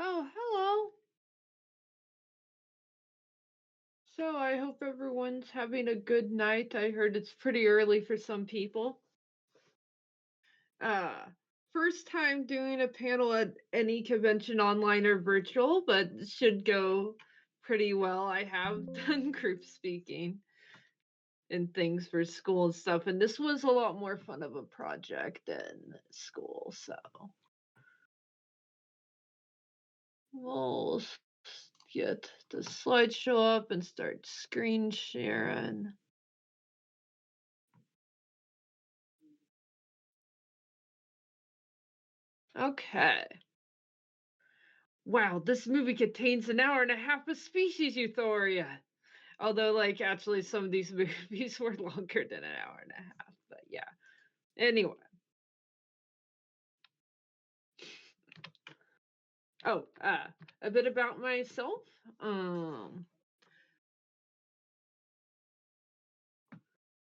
Oh, hello. So I hope everyone's having a good night. I heard it's pretty early for some people. Uh, First time doing a panel at any convention, online or virtual, but it should go pretty well. I have done group speaking and things for school and stuff, and this was a lot more fun of a project than school. So we'll get the slideshow up and start screen sharing. Okay. Wow, this movie contains an hour and a half of species euphoria. Although, like, actually, some of these movies were longer than an hour and a half. But yeah. Anyway. Oh, a bit about myself. Um,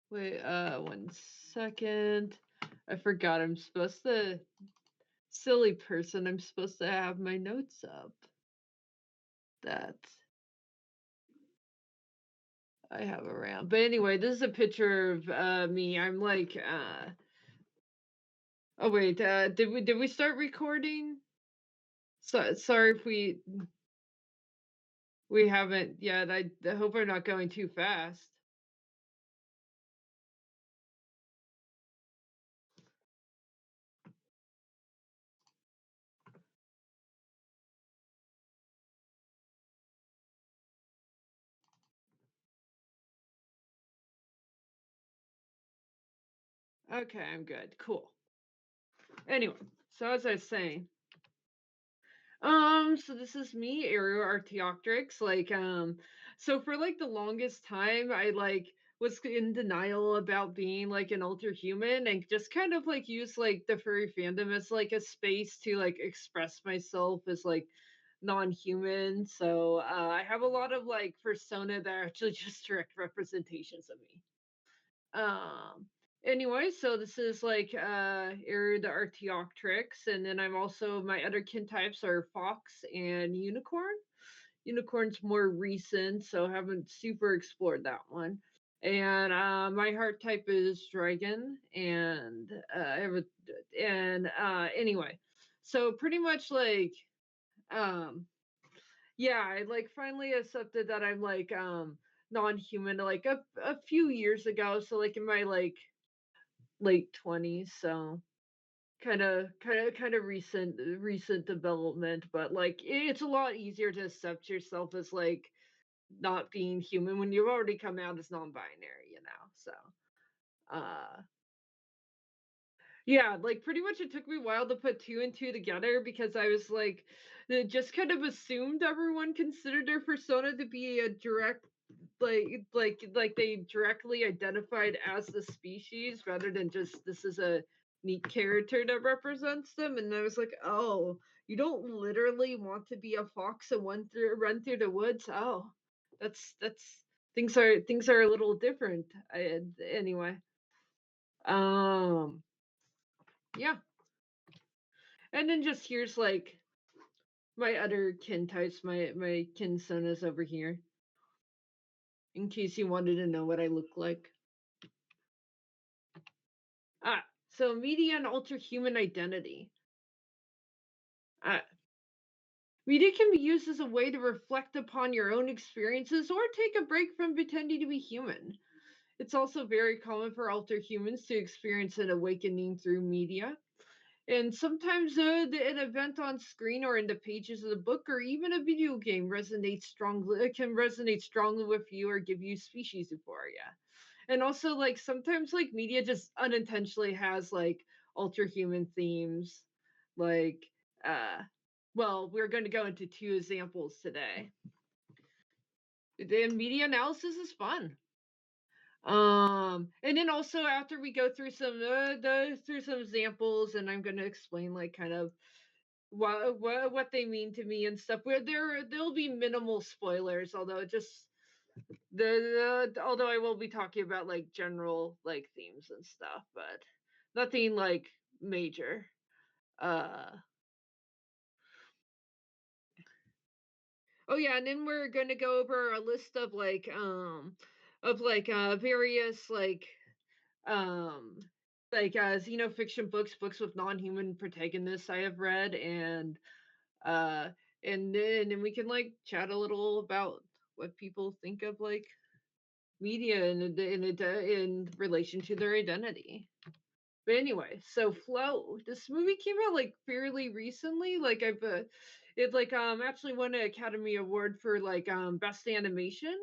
Wait, 1 second. I forgot I'm supposed to, silly person, I'm supposed to have my notes up. That I have around. But anyway, this is a picture of me. I'm like, oh wait, did we start recording? So sorry if we haven't yet. I hope I'm not going too fast. Okay, I'm good. Cool. Anyway, so as I was saying, so this is me, Airou Archaeopteryx. So for like the longest time, I like was in denial about being like an ultra human and just kind of like use like the furry fandom as like a space to like express myself as like non-human. So I have a lot of like persona that are actually just direct representations of me. Um, anyway, so this is like Airou the Archaeopteryx, and then I'm also my other kin types are fox and unicorn. Unicorn's more recent, so haven't super explored that one. And my heart type is dragon, and I have a and anyway, so pretty much like um yeah, I like finally accepted that I'm like non-human like a few years ago. So like in my like late 20s, so kind of recent development, but like it's a lot easier to accept yourself as like not being human when you've already come out as non-binary, so uh yeah, like pretty much it took me a while to put two and two together because I was like just kind of assumed everyone considered their persona to be a direct like they directly identified as the species rather than just this is a neat character that represents them. And I was like, oh, you don't literally want to be a fox and run through the woods. Oh, that's things are a little different. Anyway, um, yeah, and then just here's like my other kin types, my kin sonas over here, in case you wanted to know what I look like. So media and ultra human identity. Uh, Media can be used as a way to reflect upon your own experiences or take a break from pretending to be human. It's also very common for ultra humans to experience an awakening through media. And sometimes an event on screen or in the pages of the book or even a video game can resonate strongly with you or give you species euphoria. And also like sometimes like media just unintentionally has like ultra human themes, like uh well, we're going to go into two examples today. Then media analysis is fun. And then also after we go through through some examples, and I'm going to explain like kind of what they mean to me and stuff, where there'll be minimal spoilers, although just although I will be talking about like general like themes and stuff, but nothing like major. Uh Oh yeah, and then we're gonna go over a list of various um xenofiction books with non-human protagonists I have read, uh and then we can like chat a little about what people think of like media in relation to their identity. But anyway, so Flow, this movie came out like fairly recently. It actually won an Academy Award for best animation,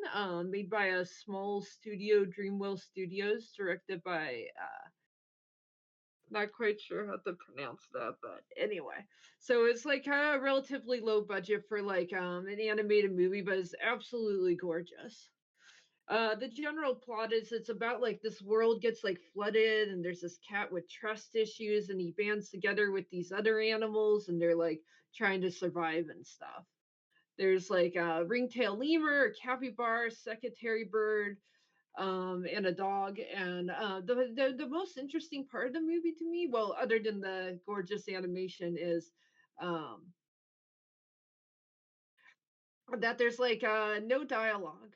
made by a small studio, Dreamwell Studios, directed by not quite sure how to pronounce that, but anyway. So it's like a relatively low budget for an animated movie, but it's absolutely gorgeous. The general plot is it's about like this world gets like flooded, and there's this cat with trust issues, and he bands together with these other animals, and they're like trying to survive and stuff. There's like a ringtail lemur, a capybara, secretary bird, and a dog. And the most interesting part of the movie to me, well, other than the gorgeous animation, is um, that there's no dialogue.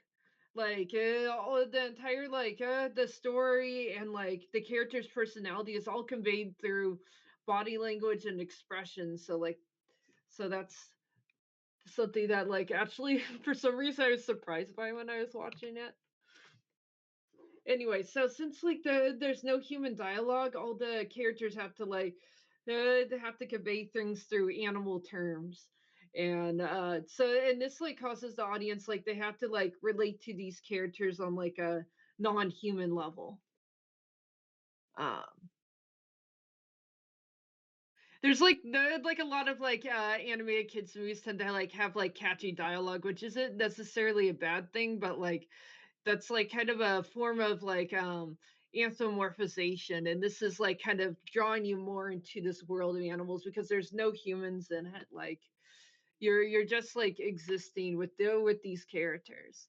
All the entire the story and like the character's personality is all conveyed through body language and expression. So that's something that actually for some reason I was surprised by when I was watching it. Anyway, so since there's no human dialogue, all the characters have to they have to convey things through animal terms. And this like causes the audience like they have to like relate to these characters on like a non-human level. Um there's like a lot of animated kids movies tend to like have like catchy dialogue, which isn't necessarily a bad thing, but like that's like kind of a form of anthropomorphization, and this is like kind of drawing you more into this world of animals because there's no humans in it. Like you're just like existing with these characters.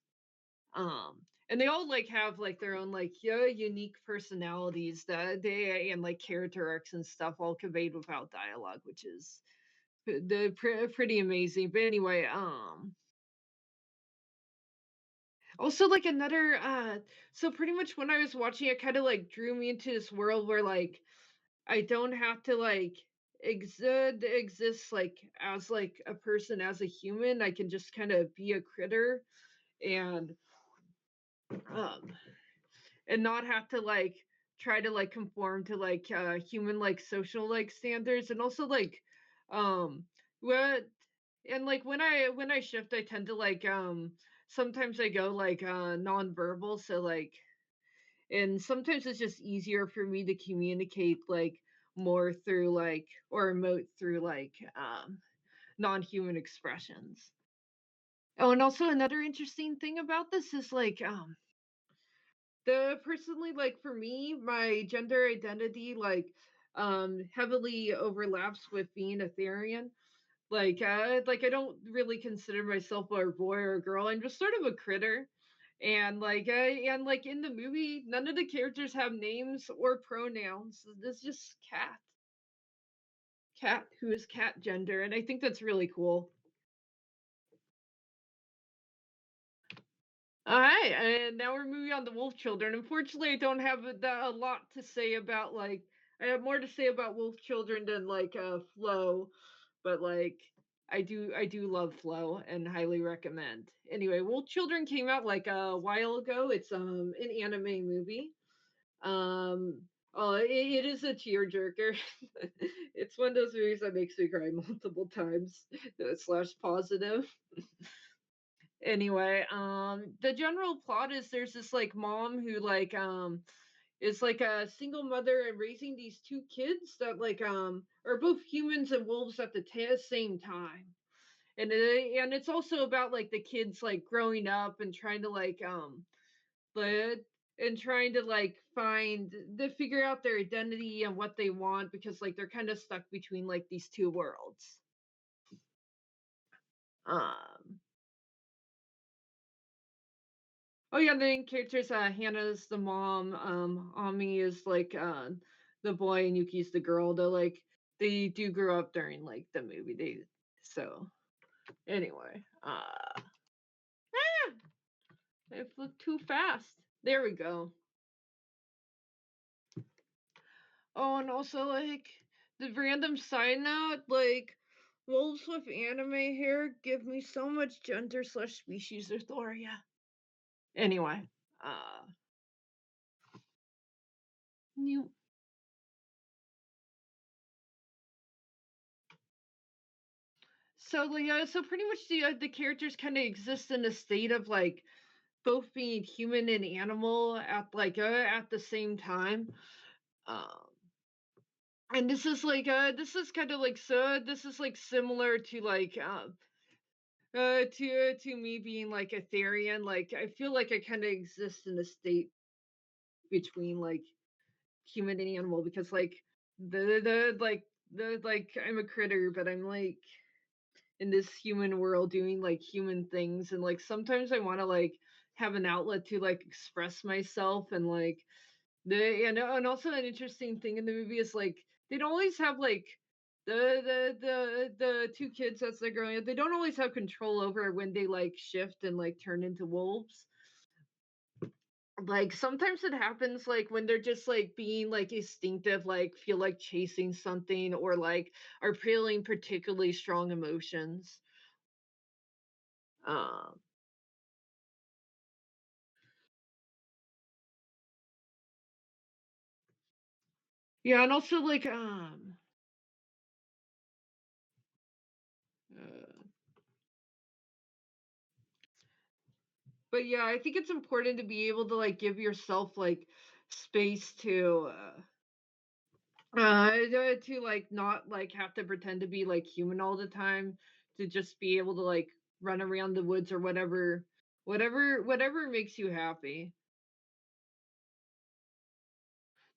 And they all like have like their own like unique personalities that they and like character arcs and stuff all conveyed without dialogue, which is pretty amazing. But anyway, also, like another so pretty much when I was watching it kind of like drew me into this world where like I don't have to like exist like as like a person as a human. I can just kind of be a critter and um and not have to like try to like conform to like human like social like standards. And also like um what and like when I shift I tend to sometimes I go nonverbal, so like and sometimes it's just easier for me to communicate like more through like or emote through non-human expressions. Oh, and also another interesting thing about this is the personally like for me my gender identity heavily overlaps with being a therian. Like I don't really consider myself a boy or a girl. I'm just sort of a critter. And like in the movie, none of the characters have names or pronouns. There's just cat who is cat gender, and I think that's really cool. All right, and now we're moving on to wolf children. Unfortunately, I don't have a lot to say about I have more to say about wolf children than Flow, but I do love Flow and highly recommend. Anyway, Wolf Children came out like a while ago. It's an anime movie. It is a tearjerker. It's one of those movies that makes me cry multiple times. Slash positive. Anyway, the general plot is there's this like mom who is like a single mother and raising these two kids that are both humans and wolves at the same time. And it's also about like the kids like growing up and trying to but and trying to find to figure out their identity and what they want because like they're kind of stuck between like these two worlds. Um oh yeah, the main characters Hannah's the mom, Ami is the boy, and Yuki's the girl. They do grow up during like the movie. So Anyway, I flipped too fast. There we go. Oh, and also like the random side note, like wolves with anime hair give me so much gender slash species euphoria. Anyway, uh, you. So like, so pretty much the characters kind of exist in a state of like both being human and animal at the same time. Um, and this is kind of like so this is like similar to to me being like a therian. Like I feel like I kind of exist in a state between like human and animal because like the like I'm a critter, but I'm like in this human world doing like human things, and like sometimes I want to like have an outlet to like express myself, and like and also an interesting thing in the movie is like they don't always have like the two kids as they're growing up, they don't always have control over when they like shift and like turn into wolves. Like sometimes it happens like when they're just like being like instinctive, like feel like chasing something, or like are feeling particularly strong emotions. um yeah, and also like uh, but yeah, I think it's important to be able to like give yourself like space to like not like have to pretend to be like human all the time, to just be able to like run around the woods or whatever makes you happy.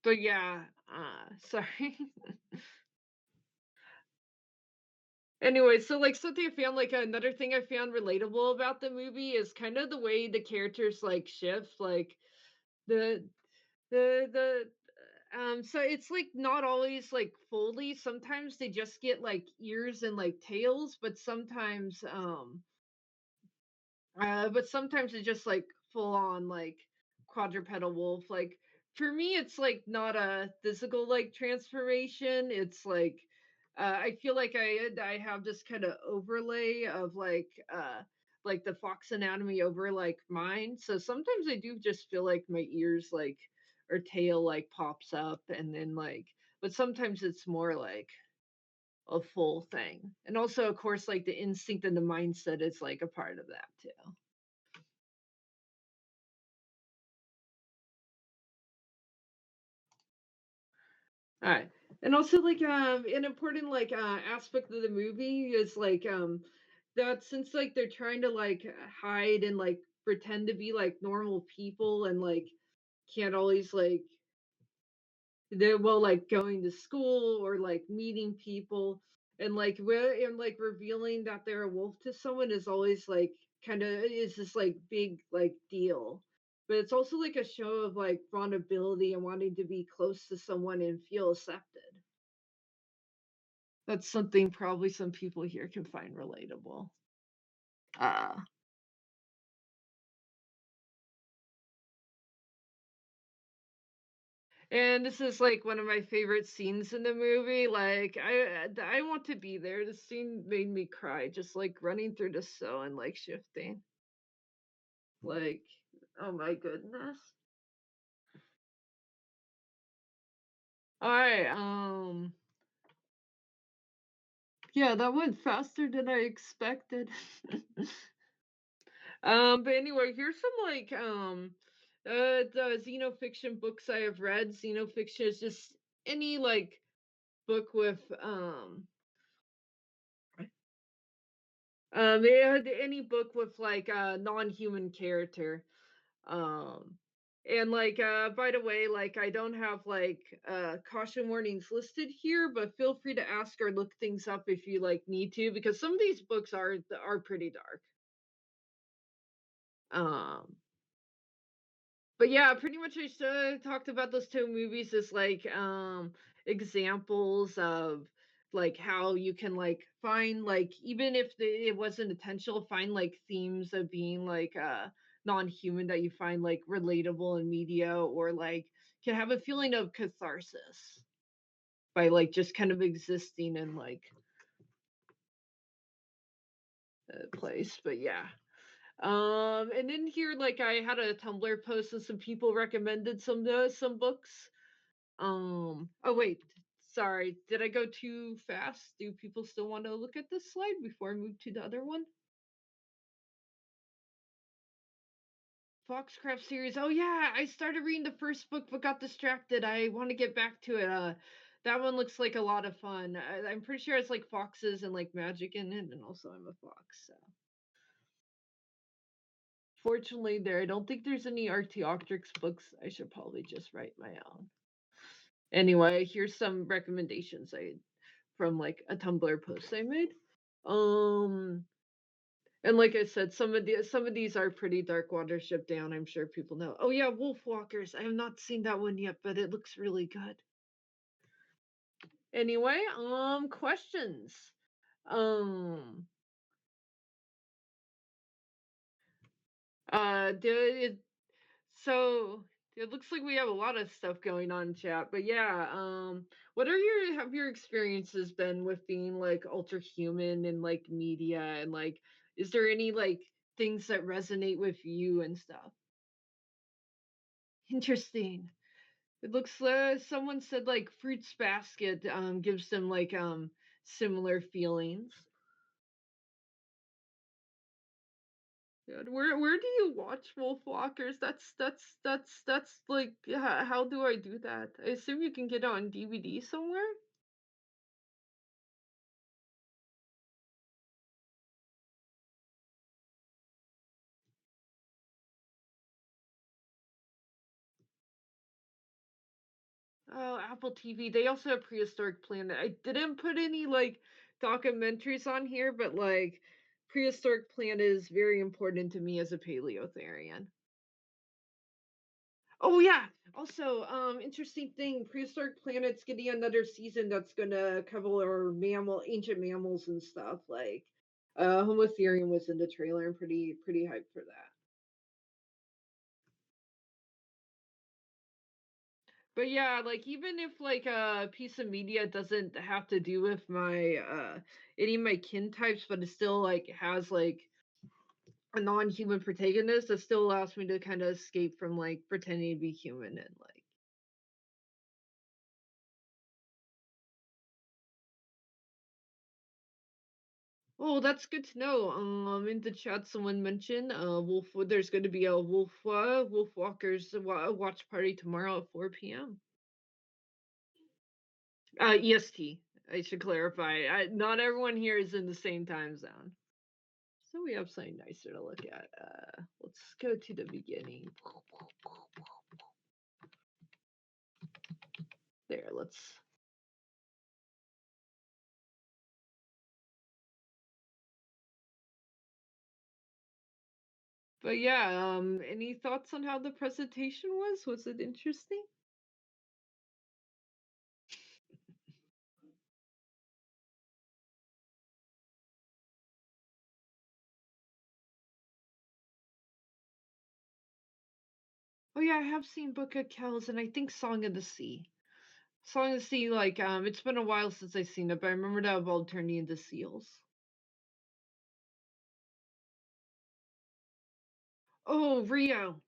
But yeah, sorry. Anyway, so like something I found like another thing I found relatable about the movie is kind of the way the characters like shift, like the the so it's like not always like fully. Sometimes they just get like ears and like tails, but sometimes it's just like full on like quadrupedal wolf. Like for me, it's like not a physical like transformation. It's I feel like I have this kind of overlay of like the fox anatomy over like mine. So sometimes I do just feel like my ears like or tail like pops up, and then like, but sometimes it's more like a full thing. And also of course like the instinct and the mindset is like a part of that too. Alright. And also, like, an important, like, aspect of the movie is, like, that since, like, they're trying to, like, hide and, like, pretend to be, like, normal people and, like, can't always, like they well, like, going to school or, like, meeting people and, like, revealing that they're a wolf to someone is always, like, kinda is this, like, big, like, deal. But it's also, like, a show of, like, vulnerability and wanting to be close to someone and feel accepted. That's something probably some people here can find relatable. Uh, and this is like one of my favorite scenes in the movie. Like I want to be there. The scene made me cry, just like running through the snow and like shifting. Like, oh my goodness. All right. Yeah, that went faster than I expected. But anyway, here's some like the xenofiction books I have read. Xenofiction is just any like book with yeah, any book with like a non-human character. Um and like by the way, like I don't have like caution warnings listed here, but feel free to ask or look things up if you like need to, because some of these books are pretty dark. Um but yeah, pretty much I talked about those two movies as like examples of like how you can like find like even if it wasn't intentional, find like themes of being like non-human that you find like relatable in media or like can have a feeling of catharsis by like just kind of existing in like a place. But yeah. And in here, like I had a Tumblr post and some people recommended some books. Oh wait, sorry, did I go too fast? Do people still want to look at this slide before I move to the other one? Foxcraft series. Oh yeah, I started reading the first book but got distracted. I want to get back to it. That one looks like a lot of fun. I'm pretty sure it's like foxes and like magic in it, and also I'm a fox. So fortunately, I don't think there's any Archaeopteryx books. I should probably just write my own. Anyway, here's some recommendations I from like a Tumblr post I made. Um, and like I said, some of these are pretty dark. Watership Down, I'm sure people know. Oh yeah, Wolf Walkers. I have not seen that one yet, but it looks really good. Anyway, questions. Um, did so it looks like we have a lot of stuff going on in chat, but yeah, what are have your experiences been with being like ultra human and like media and like is there any like things that resonate with you and stuff? Interesting. It looks someone said like Fruits Basket gives them like similar feelings. God, where do you watch Wolfwalkers? That's like how do I do that? I assume you can get it on DVD somewhere. Oh, Apple TV. They also have Prehistoric Planet. I didn't put any like documentaries on here, but like Prehistoric Planet is very important to me as a paleotherian. Oh yeah. Also, interesting thing, Prehistoric Planet's getting another season that's gonna cover ancient mammals and stuff. Like Homo therian was in the trailer. I'm pretty hyped for that. But yeah, like even if like a piece of media doesn't have to do with my any of my kin types, but it still like has like a non-human protagonist, it still allows me to kind of escape from like pretending to be human and like oh, that's good to know. In the chat, someone mentioned wolf. There's going to be a wolf walkers watch party tomorrow at 4 p.m. EST. I should clarify. Not everyone here is in the same time zone. So we have something nicer to look at. Let's go to the beginning. There, let's. But yeah, any thoughts on how the presentation was? Was it interesting? Oh yeah, I have seen Book of Kells and I think Song of the Sea. Song of the Sea, like, it's been a while since I've seen it, but I remember that evolved turning into seals. Oh, Rio.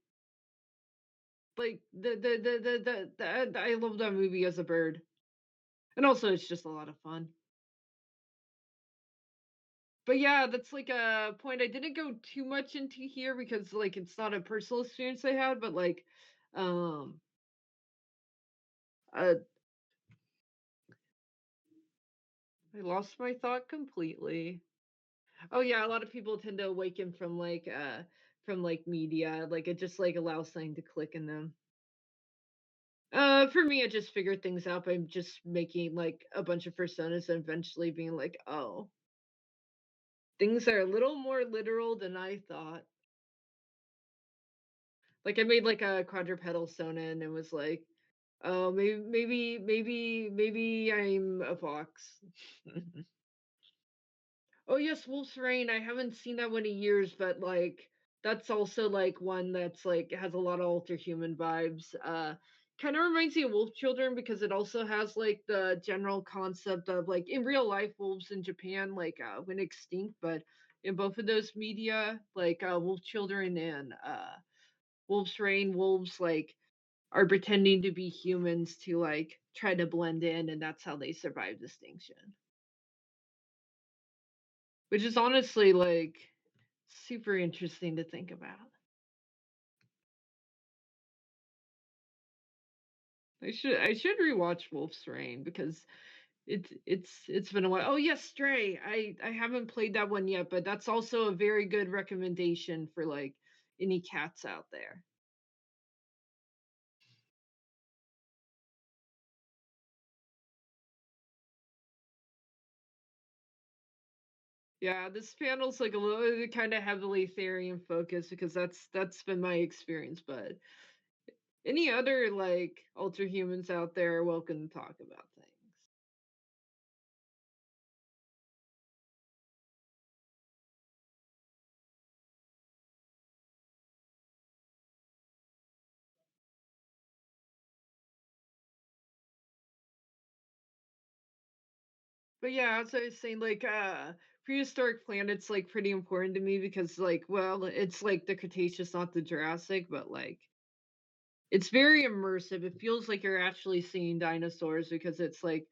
Like I love that movie as a bird. And also it's just a lot of fun. But yeah, that's like a point I didn't go too much into here because like it's not a personal experience I had, but like um uh, I lost my thought completely. Oh yeah, a lot of people tend to awaken from like media. Like it just like allows something to click in them. For me, I just figured things out by just making like a bunch of personas and eventually being like, oh, things are a little more literal than I thought. Like I made like a quadrupedal sona and it was like, Oh, maybe I'm a fox. Oh yes, Wolf's Rain. I haven't seen that one in years, but like that's also like one that's like has a lot of alter human vibes. Kind of reminds me of Wolf Children because it also has like the general concept of like in real life wolves in Japan like went extinct, but in both of those media, like Wolf Children and Wolf's Rain, wolves like are pretending to be humans to like try to blend in, and that's how they survive extinction. Which is honestly like super interesting to think about. I should rewatch Wolf's Rain because it's been a while. Oh yes, Stray. I haven't played that one yet, but that's also a very good recommendation for like any cats out there. Yeah, this panel's like a little kind of heavily therian focused because that's been my experience, but any other like ultra humans out there are welcome to talk about things. But yeah, as I was saying, like prehistoric planets like pretty important to me because like well, it's like the Cretaceous, not the Jurassic, but like it's very immersive. It feels like you're actually seeing dinosaurs because it's like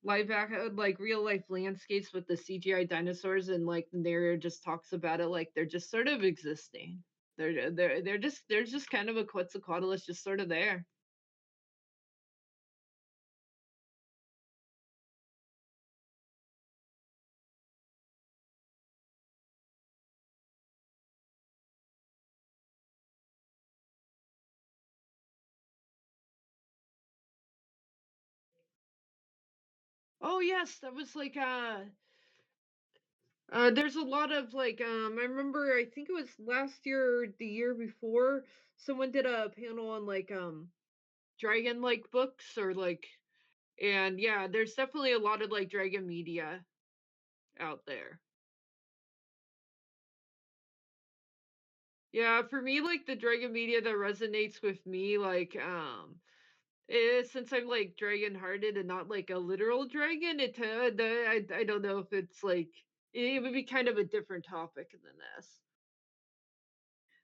like real life landscapes with the CGI dinosaurs and like the narrator just talks about it like they're just sort of existing. They're just kind of a Quetzalcoatl just sort of there. Oh yes, that was like there's a lot of like I remember I think it was last year or the year before someone did a panel on like dragon like books or like and yeah, there's definitely a lot of like dragon media out there. Yeah, for me like the dragon media that resonates with me like is since I'm like dragon hearted and not like a literal dragon, I don't know if it's like it would be kind of a different topic than this.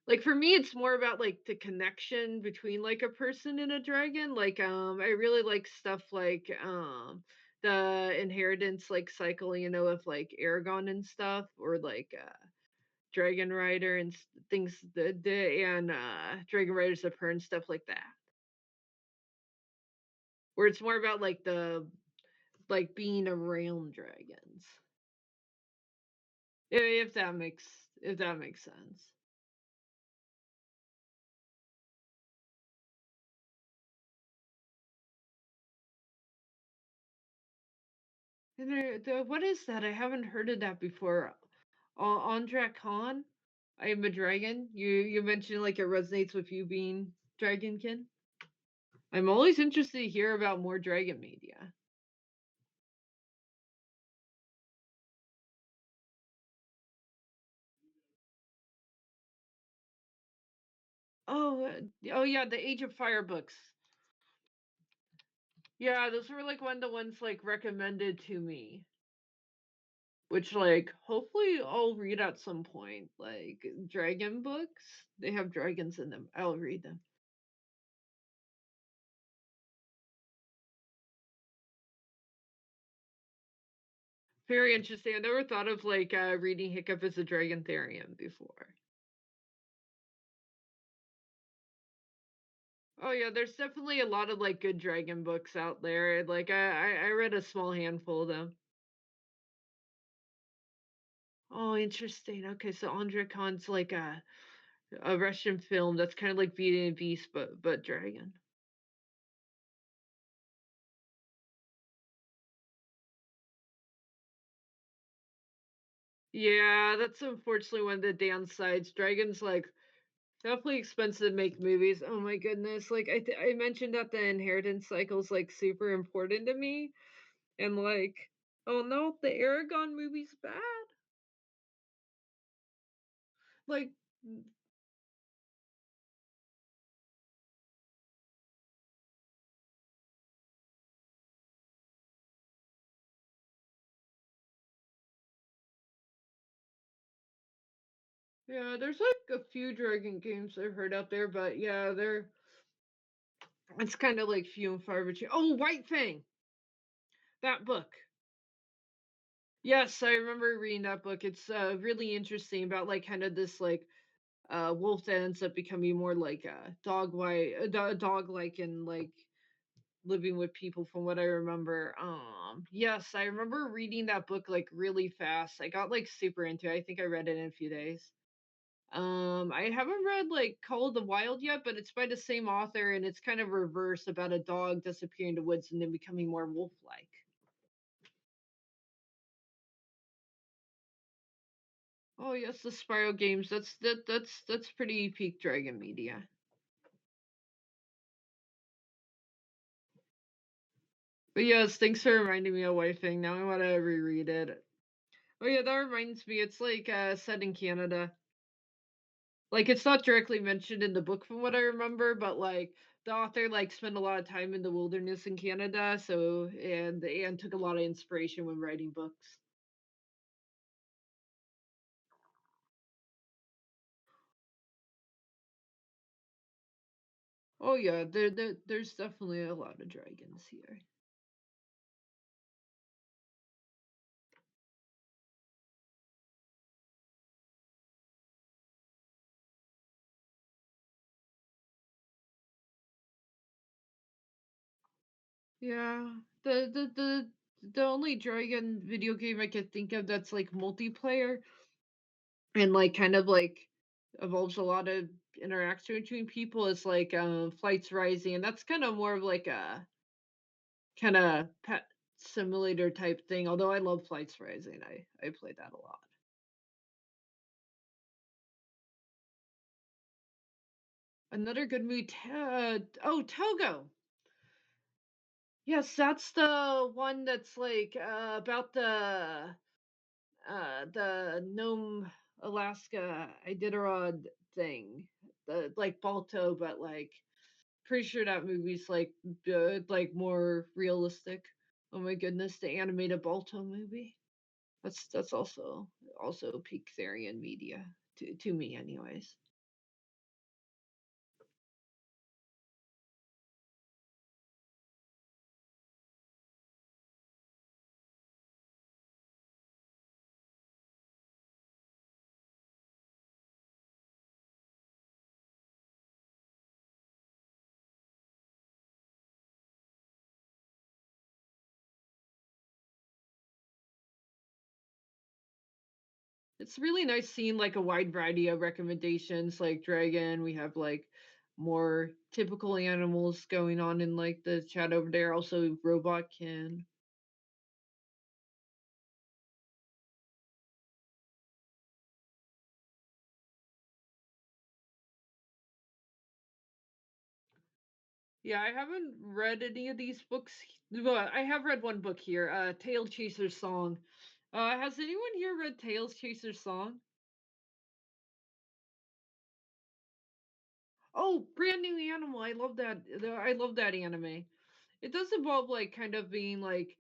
Like for me, it's more about like the connection between like a person and a dragon. Like I really like stuff like the inheritance like cycle, you know, of like Aragon and stuff, or like Dragon Rider and things the and Dragon Riders of Her and stuff like that. Where it's more about like the like being around dragons. If that makes sense. And what is that? I haven't heard of that before. Andra Khan, I am a dragon. You mentioned like it resonates with you being dragonkin. I'm always interested to hear about more dragon media. Oh yeah, the Age of Fire books. Yeah, those were like one of the ones like recommended to me, which like hopefully I'll read at some point. Like dragon books, they have dragons in them. I'll read them. Very interesting. I never thought of like reading Hiccup as a dragon therian before. Oh yeah, there's definitely a lot of like good dragon books out there. Like I read a small handful of them. Oh, interesting. Okay, so Andrei Khan's like a Russian film that's kind of like Beauty and the Beast, but dragon. Yeah, that's unfortunately one of the downsides. Dragons like Definitely expensive to make movies. Oh my goodness. Like I mentioned that the inheritance cycle is like super important to me. And like, oh no, the Aragon movie's bad. Like, yeah, there's like a few dragon games I've heard out there, but yeah, they're it's kind of like few and far between. Oh, White Fang, that book. Yes, I remember reading that book. It's really interesting about like kind of this like wolf that ends up becoming more like a dog like a dog like and like living with people from what I remember. Yes, I remember reading that book like really fast. I got like super into it. I think I read it in a few days. I haven't read like Call of the Wild yet, but it's by the same author and it's kind of reverse about a dog disappearing in the woods and then becoming more wolf-like. Oh yes, the Spiral games. That's pretty peak Dragon media. But yes, thanks for reminding me of White Thing. Now I want to reread it. Oh yeah, that reminds me. It's like set in Canada. Like it's not directly mentioned in the book from what I remember, but like the author like spent a lot of time in the wilderness in Canada, so and took a lot of inspiration when writing books. Oh yeah, there's definitely a lot of dragons here. Yeah. The only dragon video game I could think of that's like multiplayer and like kind of like involves a lot of interaction between people is like Flights Rising, and that's kind of more of like a kind of pet simulator type thing. Although I love Flights Rising, I played that a lot. Another good movie. Oh, Togo. Yes, that's the one that's like about the Nome, Alaska Iditarod thing. The like Balto, but like pretty sure that movie's like good, like more realistic. Oh my goodness, the animated Balto movie. That's also peak therian media to me anyways. It's really nice seeing like a wide variety of recommendations like dragon. We have like more typical animals going on in like the chat over there. Also robot can. Yeah, I haven't read any of these books. Well, I have read one book here, Tail Chaser's Song. Has anyone here read Tail Chaser's Song? Oh, Brand New Animal. I love that. I love that anime. It does involve like kind of being like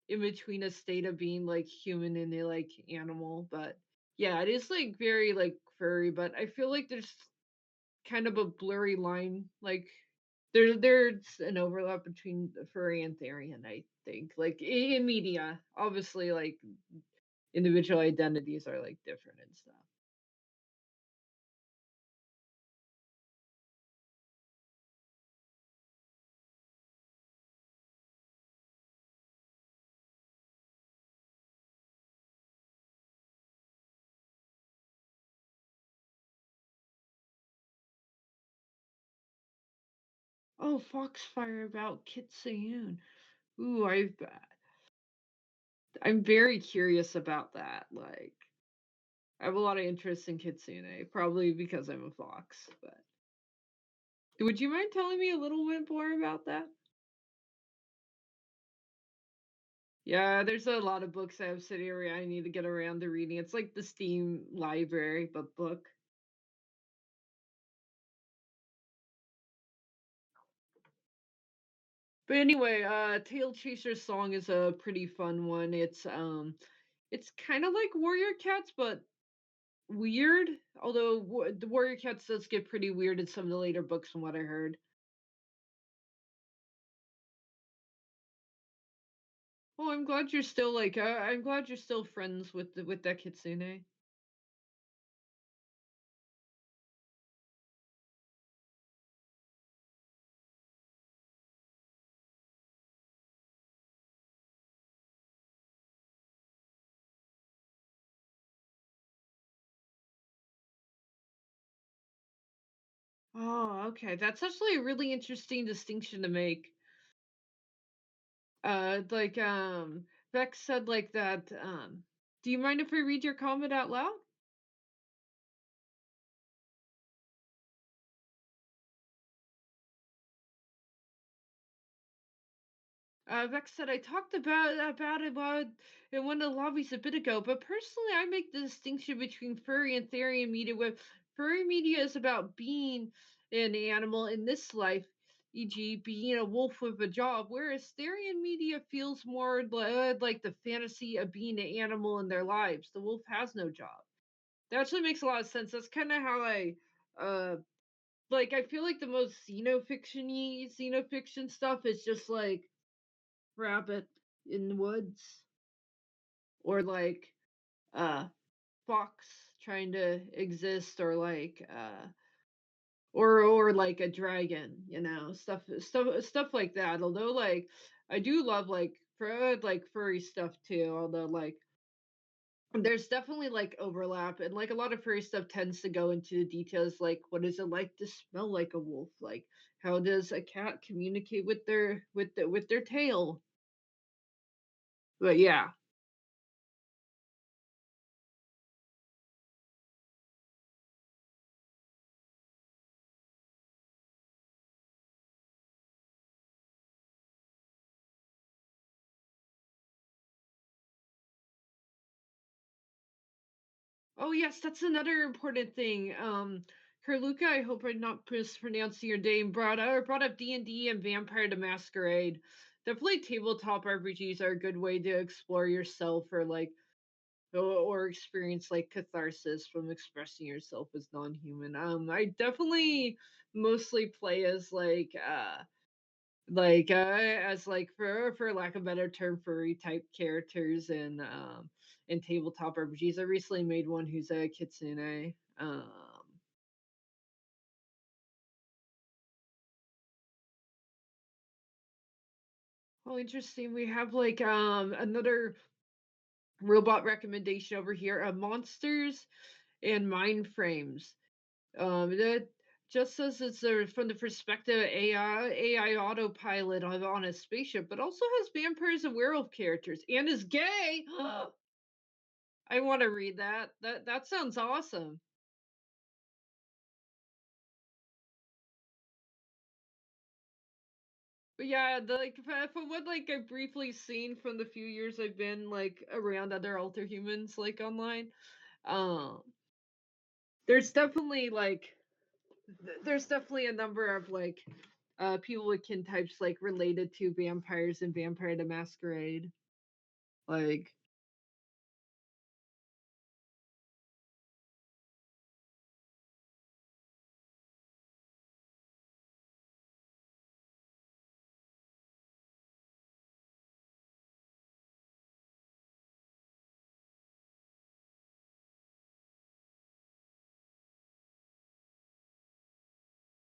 in between a state of being like human and a like animal, but yeah, it is like very like furry, but I feel like there's kind of a blurry line. Like there's an overlap between the furry and therian, I think. Like in media, obviously like individual identities are like different and stuff. Oh, Foxfire about Kitsune. Ooh, I'm very curious about that. Like I have a lot of interest in kitsune, probably because I'm a fox, but would you mind telling me a little bit more about that? Yeah, there's a lot of books I have sitting around I need to get around to reading. It's like the Steam library, but book. But anyway, Tail Chaser's song is a pretty fun one. It's kind of like Warrior Cats, but weird. Although the Warrior Cats does get pretty weird in some of the later books, from what I heard. Well, I'm glad you're still like I'm glad you're still friends with with that kitsune. Oh, okay. That's actually a really interesting distinction to make. Like Vex said like that. Do you mind if I read your comment out loud? Vex said I talked about it in one of the lobbies a bit ago, but personally, I make the distinction between furry and therian media. Where furry media is about being an animal in this life, e.g., being a wolf with a job, whereas therian media feels more like the fantasy of being an animal in their lives. The wolf has no job. That actually makes a lot of sense. That's kind of how uh, like. I feel like the most xenofiction stuff is just like rabbit in the woods or like uh fox trying to exist or like or like a dragon, stuff like that. Although like I do love like furry stuff too, although like there's definitely like overlap, and like a lot of furry stuff tends to go into the details like what is it like to smell like a wolf, like how does a cat communicate with with their tail. But yeah. Oh yes, that's another important thing. Carluca, I hope I'm not mispronouncing your name, brought up D&D and Vampire the Masquerade. Definitely tabletop RPGs are a good way to explore yourself or like or experience like catharsis from expressing yourself as non-human. I definitely mostly play as as like for lack of a better term, furry type characters in tabletop RPGs. I recently made one who's a kitsune. Oh, interesting. We have like another robot recommendation over here: monsters and mind frames. That just says it's from the perspective of AI autopilot on a spaceship, but also has vampires and werewolf characters and is gay. I want to read that. That sounds awesome. But yeah, like from what like I've briefly seen from the few years I've been like around other alter humans like online, um, there's definitely like there's definitely a number of like people with kin types like related to vampires and Vampire the Masquerade. Like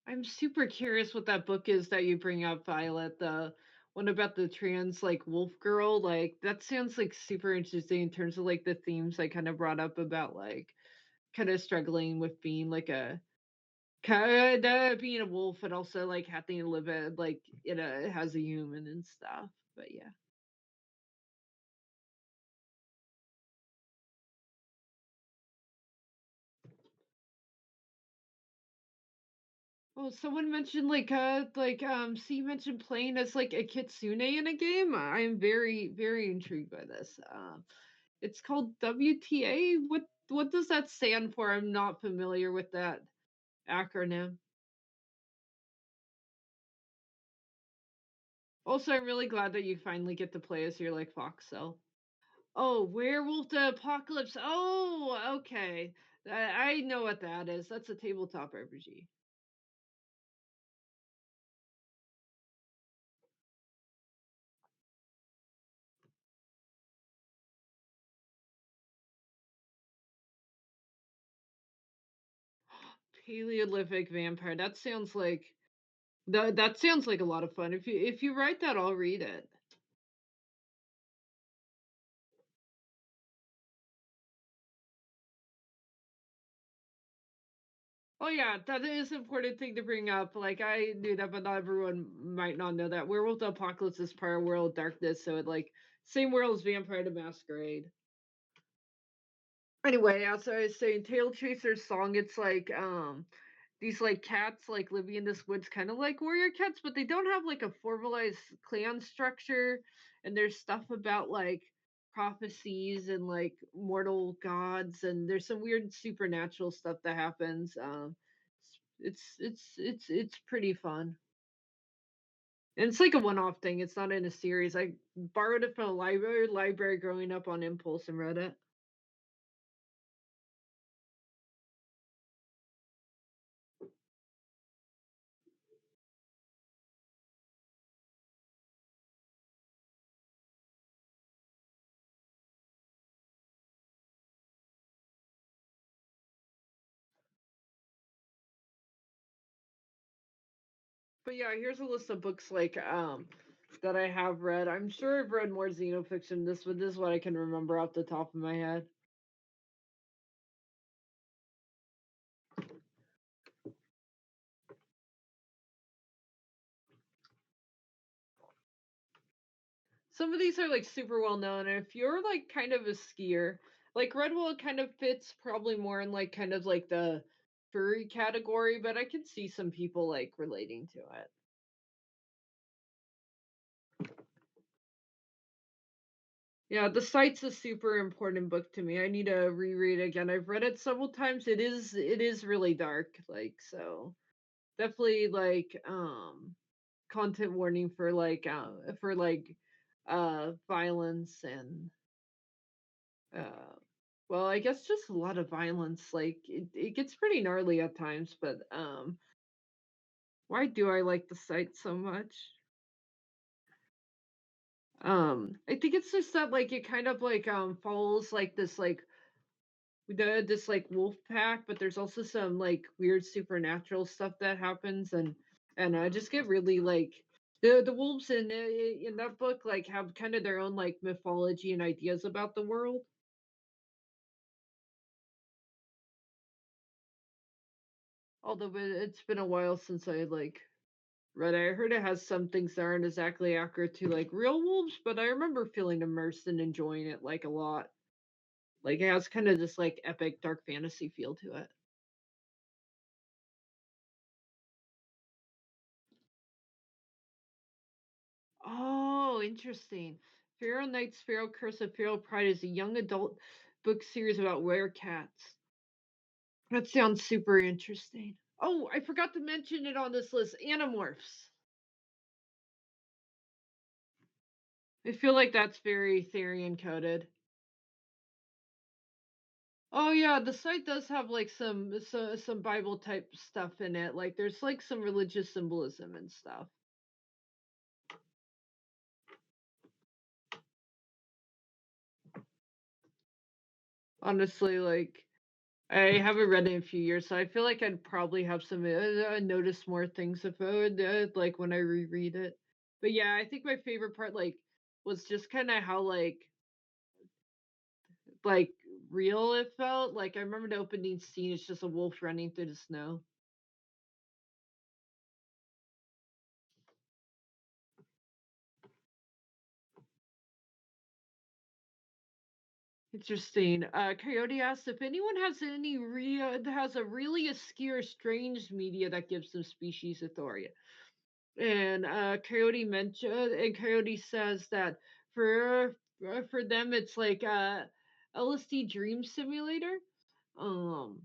I'm super curious what that book is that you bring up, Violet. The one about the trans like wolf girl. Like that sounds like super interesting in terms of like the themes I kind of brought up about like kind of struggling with being like a kind of being a wolf and also like having to live it like in a as a human and stuff. But yeah. Oh, someone mentioned so you mentioned playing as like a kitsune in a game. I am very, very intrigued by this. It's called WTA. What does that stand for? I'm not familiar with that acronym. Also, I'm really glad that you finally get to play as your like Foxcell. Oh, Werewolf the Apocalypse. Oh, okay. I know what that is. That's a tabletop RPG. Paleolithic vampire. That sounds like a lot of fun. If you write that, I'll read it. Oh yeah, that is an important thing to bring up. Like I knew that, but not everyone might not know that. Werewolf the Apocalypse is part of World of Darkness, so it like same world as Vampire the Masquerade. Anyway, as I was saying, Tail Chaser's song, it's like these like cats like living in this woods, kind of like warrior cats, but they don't have like a formalized clan structure. And there's stuff about like prophecies and like mortal gods, and there's some weird supernatural stuff that happens. It's pretty fun. And it's like a one-off thing. It's not in a series. I borrowed it from a library growing up on impulse and read it. But yeah, here's a list of books like that I have read. I'm sure I've read more xenofiction. This is what I can remember off the top of my head. Some of these are like super well known. And if you're like kind of a skier, like Redwall kind of fits probably more in like kind of like the furry category, but I can see some people like relating to it. Yeah, The Sight's a super important book to me. I need to reread it again. I've read it several times. It is really dark, like so definitely like content warning for like violence and uh well, I guess just a lot of violence. Like it gets pretty gnarly at times, but why do I like The Sight so much? I think it's just that like it kind of like follows like this like wolf pack, but there's also some like weird supernatural stuff that happens, and I just get really like the wolves in that book like have kind of their own like mythology and ideas about the world. Although it's been a while since I like read it. I heard it has some things that aren't exactly accurate to like real wolves, but I remember feeling immersed and enjoying it like a lot. Like it has kind of this like epic dark fantasy feel to it. Oh, interesting. Pharaoh Knight's Pharaoh Curse of Pharaoh Pride is a young adult book series about werecats. That sounds super interesting. Oh, I forgot to mention it on this list. Animorphs. I feel like that's very Therian coded. Oh yeah, the site does have like some Bible type stuff in it. Like there's like some religious symbolism and stuff. Honestly, like I haven't read it in a few years, so I feel like I'd probably have some notice more things if I would like when I reread it. But yeah, I think my favorite part like was just kind of how like real it felt. Like I remember the opening scene; it's just a wolf running through the snow. Interesting. Coyote asked if anyone has a really obscure, strange media that gives them species authority. And Coyote says that for them it's like LSD Dream Simulator. Um,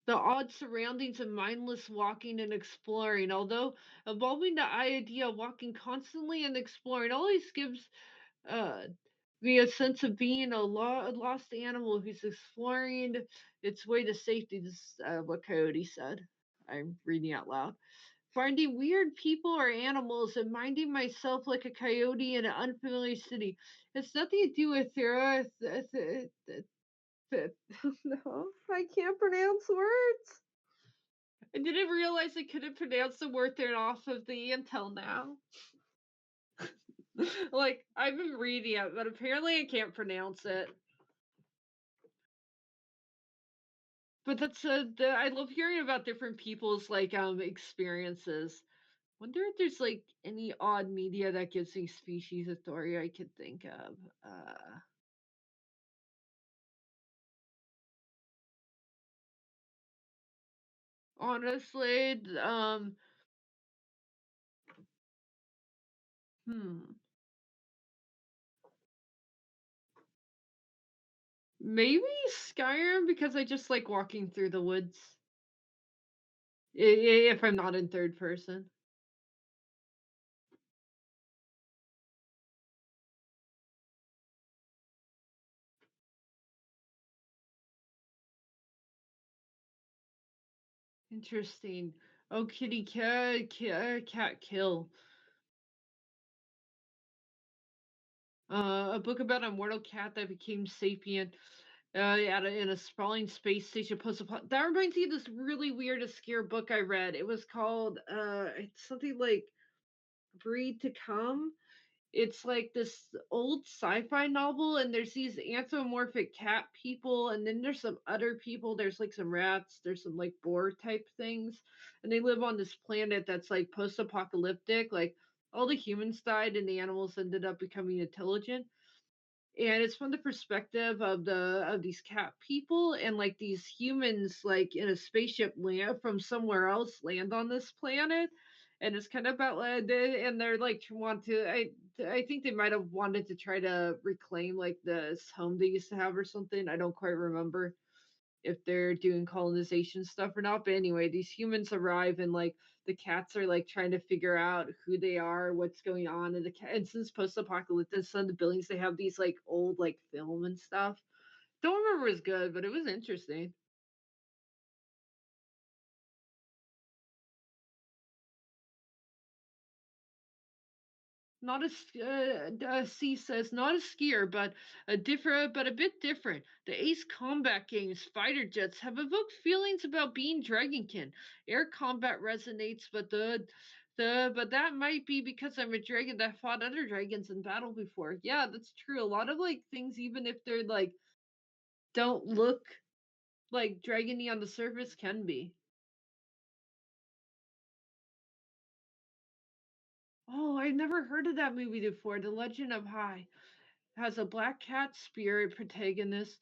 the odd surroundings of mindless walking and exploring. Although evolving the idea of walking constantly and exploring always gives uh, me a sense of being a lost animal who's exploring its way to safety. This is what Coyote said. I'm reading out loud. Finding weird people or animals and minding myself like a coyote in an unfamiliar city. It's nothing to do with no, I can't pronounce words. I didn't realize I couldn't pronounce the word there off of the until now. Like, I've been reading it, but apparently I can't pronounce it. But I love hearing about different people's like experiences. Wonder if there's like any odd media that gives me species authority I could think of. Honestly, hmm, maybe Skyrim because I just like walking through the woods. If I'm not in third person. Interesting. Oh, kitty cat kill. A book about a mortal cat that became sapient in a sprawling space station post. That reminds me of this really weird, obscure book I read. It was called it's something like Breed to Come. It's like this old sci-fi novel, and there's these anthropomorphic cat people, and then there's some other people. There's like some rats, there's some like boar type things, and they live on this planet that's like post-apocalyptic. Like all the humans died, and the animals ended up becoming intelligent, and it's from the perspective of these cat people, and like these humans like in a spaceship land from somewhere else land on this planet, and it's kind of about and they're like want to I think they might have wanted to try to reclaim like this home they used to have or something. I don't quite remember if they're doing colonization stuff or not. But anyway, these humans arrive, and like the cats are like trying to figure out who they are, what's going on, and and since post-apocalyptic, some of the buildings they have these like old like film and stuff. Don't remember it was good, but it was interesting. Not a C says not a skier, but a bit different. The Ace Combat games fighter jets have evoked feelings about being Dragonkin. Air combat resonates, but but that might be because I'm a dragon that fought other dragons in battle before. Yeah, that's true. A lot of like things, even if they're like don't look like dragony on the surface, can be. Oh, I've never heard of that movie before. The Legend of High has a black cat spirit protagonist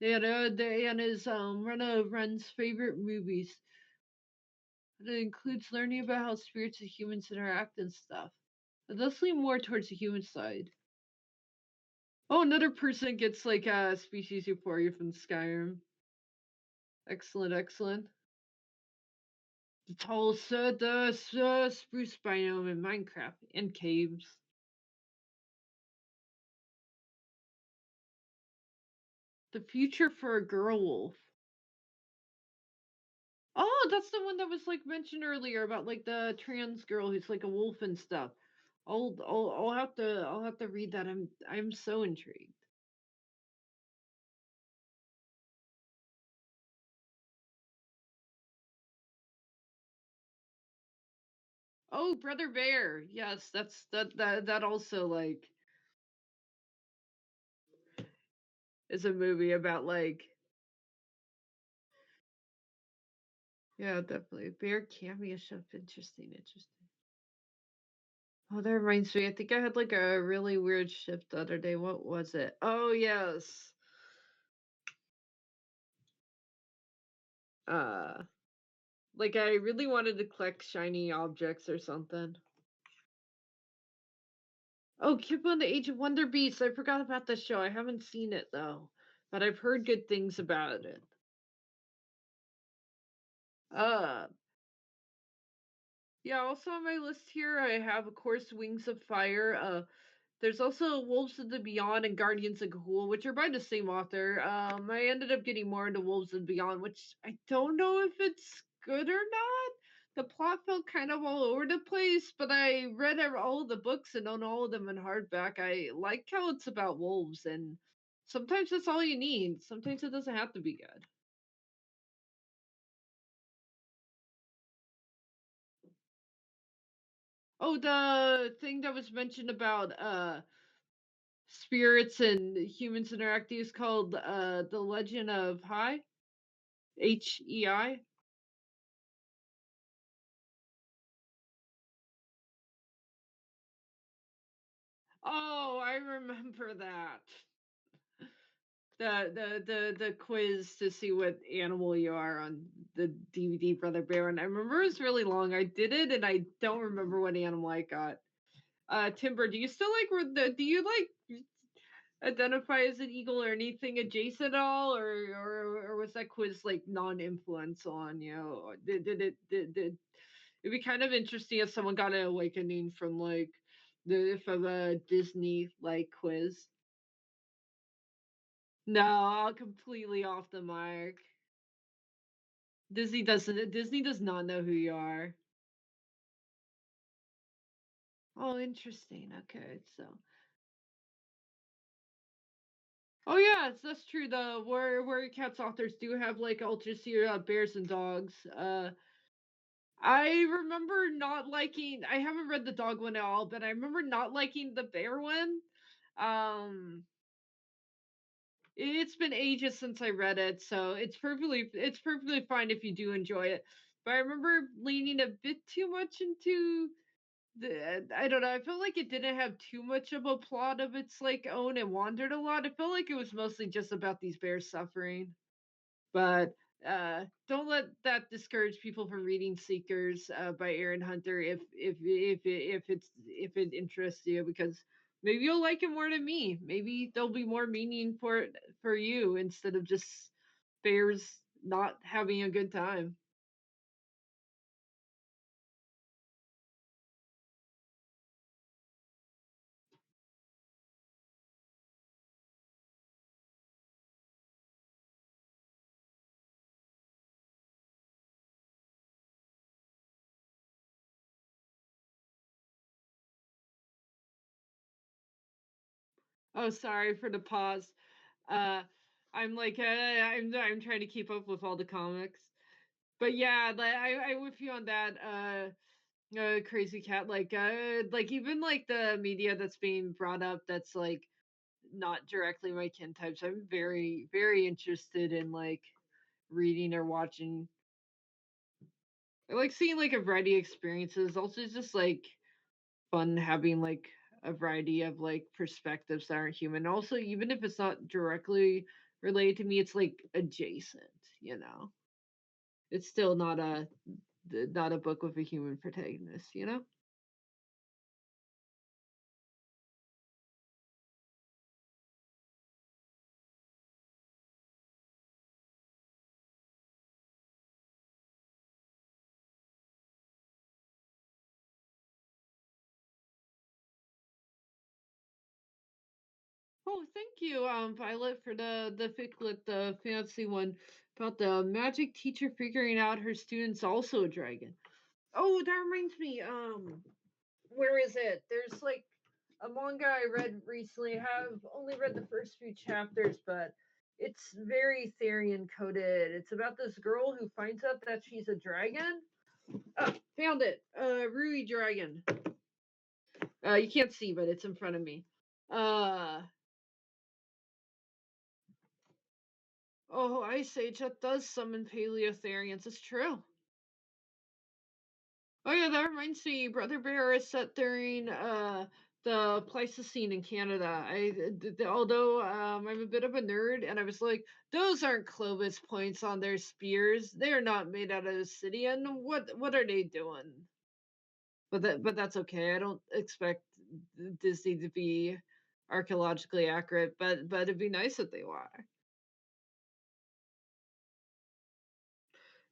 and is one of Ren's favorite movies. It includes learning about how spirits and humans interact and stuff. It does lean more towards the human side. Oh, another person gets like a species euphoria from Skyrim. Excellent, excellent. The tall spruce biome in Minecraft and caves. The future for a girl wolf. Oh, that's the one that was like mentioned earlier about like the trans girl who's like a wolf and stuff. I'll have to read that. I'm so intrigued. Oh, Brother Bear. Yes, that also like is a movie about like yeah, definitely. Bear cameo stuff. Interesting, interesting. Oh, that reminds me. I think I had like a really weird shift the other day. What was it? Oh, yes. Uh, like I really wanted to collect shiny objects or something. Oh, Kip on the Age of Wonder Beasts. I forgot about the show. I haven't seen it though, but I've heard good things about it. Uh, yeah, also on my list here, I have, of course, Wings of Fire. There's also Wolves of the Beyond and Guardians of Ghoul, which are by the same author. I ended up getting more into Wolves of the Beyond, which I don't know if it's good or not. The plot felt kind of all over the place, but I read all of the books and own all of them in hardback. I like how it's about wolves, and sometimes that's all you need. Sometimes it doesn't have to be good. Oh, the thing that was mentioned about spirits and humans interacting is called The Legend of Hei. Oh, I remember that. The quiz to see what animal you are on the DVD Brother Bear, and I remember it was really long. I did it and I don't remember what animal I got. Timber, do you still like do you like identify as an eagle or anything adjacent at all, or was that quiz like non-influential on you? Did it'd be kind of interesting if someone got an awakening from like from a Disney like quiz. No, completely off the mark. Disney does not know who you are. Oh, interesting. Okay, so oh yeah, that's true. The Warrior Cats authors do have like ultra serial bears and dogs. I remember not liking. I haven't read the dog one at all, but I remember not liking the bear one. Um, it's been ages since I read it, so it's perfectly fine if you do enjoy it. But I remember leaning a bit too much into I don't know. I felt like it didn't have too much of a plot of its like own. It wandered a lot. It felt like it was mostly just about these bears suffering. But don't let that discourage people from reading Seekers by Aaron Hunter if it interests you, because maybe you'll like it more than me. Maybe there'll be more meaning for it for you instead of just bears not having a good time. Oh, sorry for the pause. Uh, I'm trying to keep up with all the comics, but yeah, I with you on that. Crazy cat, like even like the media that's being brought up that's like not directly my kin types. I'm very interested in like reading or watching. I like seeing like a variety of experiences. Also, it's just like fun having like a variety of like perspectives that aren't human. Also, even if it's not directly related to me, it's like adjacent, you know. It's still not a book with a human protagonist, you know? Oh, thank you, Violet, for the ficlet, the fancy one about the magic teacher figuring out her student's also a dragon. Oh, that reminds me. Where is it? There's like a manga I read recently. I have only read the first few chapters, but it's very therian coded. It's about this girl who finds out that she's a dragon. Oh, found it. Rui dragon. You can't see, but it's in front of me. Uh, oh, Ice Age, that does summon Paleotherians. It's true. Oh yeah, that reminds me. Brother Bear is set during the Pleistocene in Canada. Although I'm a bit of a nerd, and I was like, those aren't Clovis points on their spears. They're not made out of obsidian. What are they doing? But that's okay. I don't expect Disney to be archaeologically accurate, but it'd be nice if they were.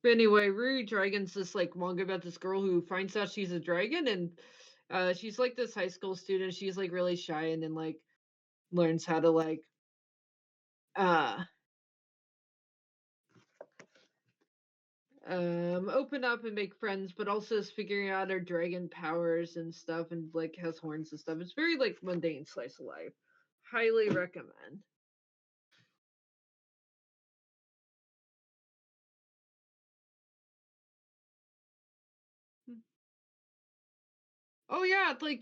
But anyway, Ruri Dragon's this like manga about this girl who finds out she's a dragon, and she's like this high school student. She's like really shy, and then like learns how to like uh open up and make friends, but also is figuring out her dragon powers and stuff, and like has horns and stuff. It's very like mundane slice of life. Highly recommend. Oh yeah, like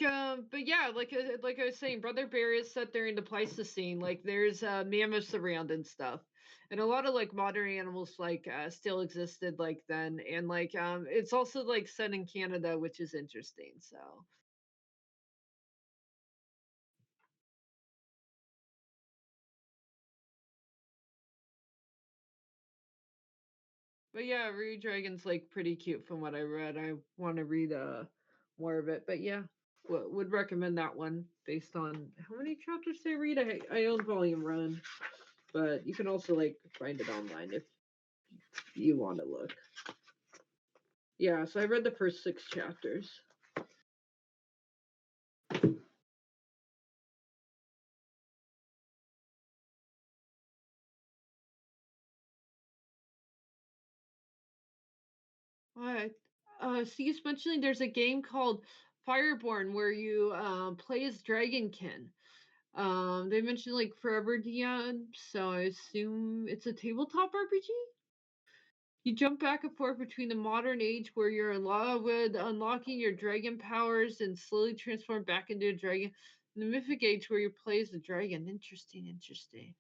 but yeah, like I was saying, Brother Bear is set there in the Pleistocene. Like there's mammoths around and stuff, and a lot of like modern animals like still existed like then, and like it's also like set in Canada, which is interesting. So, but yeah, Reed Dragon's like pretty cute from what I read. I want to read more of it, but yeah, would recommend that one based on how many chapters they read. I own Volume Run, but you can also like find it online if you want to look. Yeah, so I read the first 6 chapters. What? Steve's mentioning there's a game called Fireborn where you play as Dragonkin. They mentioned like Forever Dion, so I assume it's a tabletop RPG. You jump back and forth between the modern age where you're in love with unlocking your dragon powers and slowly transform back into a dragon, and the mythic age where you play as a dragon. Interesting, interesting.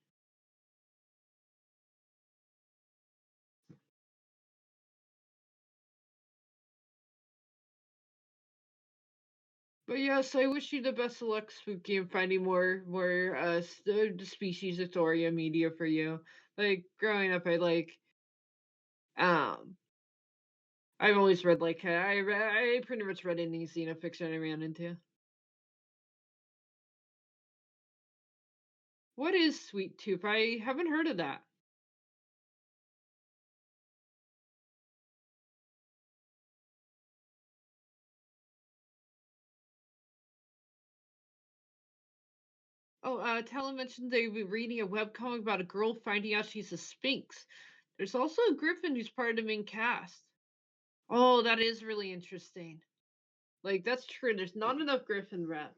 But yes, I wish you the best of luck, Spooky, in finding more the species of Thoria media for you. Like growing up, I like um I've always read like I pretty much read any xenofiction I ran into. What is Sweet Tooth? I haven't heard of that. Oh, Talon mentioned they were reading a webcomic about a girl finding out she's a sphinx. There's also a griffin who's part of the main cast. Oh, that is really interesting. Like that's true. There's not enough griffin rep.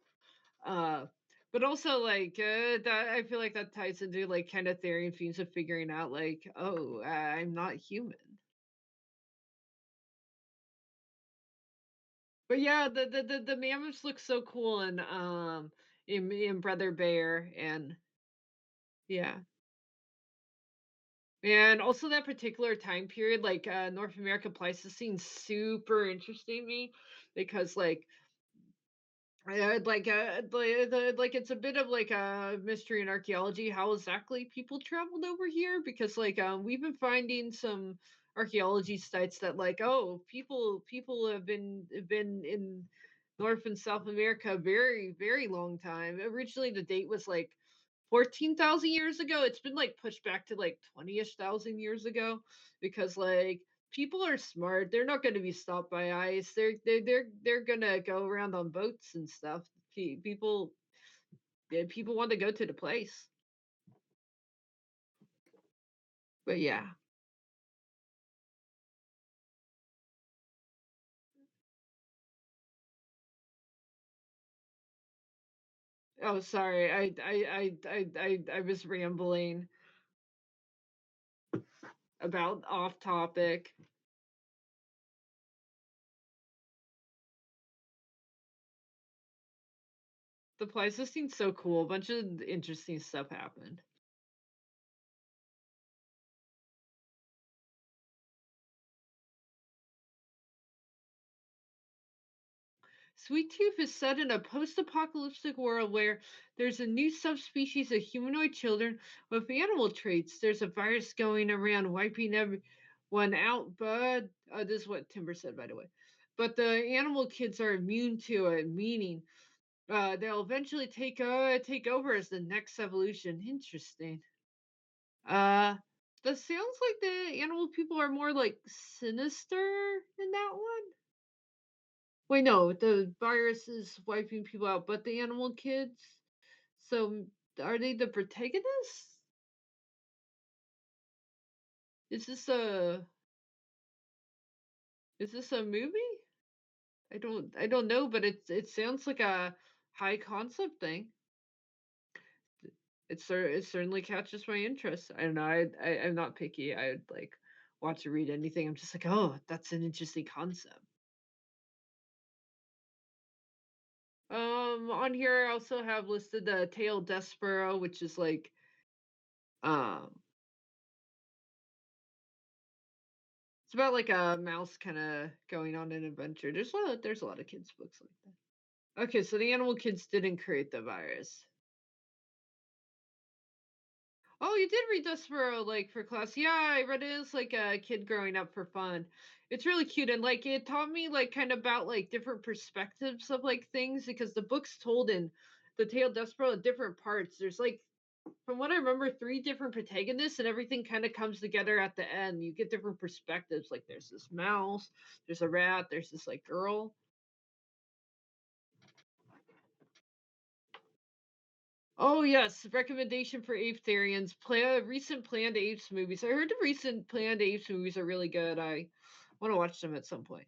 Uh, but also like that I feel like that ties into like kind of therian themes of figuring out like, oh, I'm not human. But yeah, the mammoths look so cool and in Brother Bear and yeah. And also that particular time period, like North America Pleistocene, super interesting me because like it's a bit of like a mystery in archaeology how exactly people traveled over here because like we've been finding some archaeology sites that like oh people have been in North and South America a very long time. Originally the date was like 14,000 years ago. It's been like pushed back to like 20ish thousand years ago because like people are smart. They're not going to be stopped by ice. They're going to go around on boats and stuff. People yeah, people want to go to the place. But yeah. Oh, sorry. I was rambling about off topic. The place just seems so cool. A bunch of interesting stuff happened. Sweet Tooth is set in a post apocalyptic world where there's a new subspecies of humanoid children with animal traits. There's a virus going around wiping everyone out, but this is what Timber said, by the way. But the animal kids are immune to it, meaning they'll eventually take over as the next evolution. Interesting. Uh, that sounds like the animal people are more like sinister in that one. Wait, no, the virus is wiping people out, but the animal kids. So are they the protagonists? Is this a is this a movie? I don't know, but it sounds like a high concept thing. It certainly catches my interest. I don't know. I'm not picky. I would like watch or read anything. I'm just like, oh, that's an interesting concept. On here I also have listed the Tail Despero, which is like um it's about like a mouse kind of going on an adventure. There's a lot of kids books like that. Okay, so the animal kids didn't create the virus. Oh, you did read Despero like for class. Yeah, I read it as like a kid growing up for fun. It's really cute and like it taught me like kind of about like different perspectives of like things because the book's told in the Tale Despero in different parts. There's like from what I remember, three different protagonists, and everything kind of comes together at the end. You get different perspectives. Like there's this mouse, there's a rat, there's this like girl. Oh yes, recommendation for Ape Therians. Recent Planned Apes movies. I heard the recent Planned Apes movies are really good. I want to watch them at some point.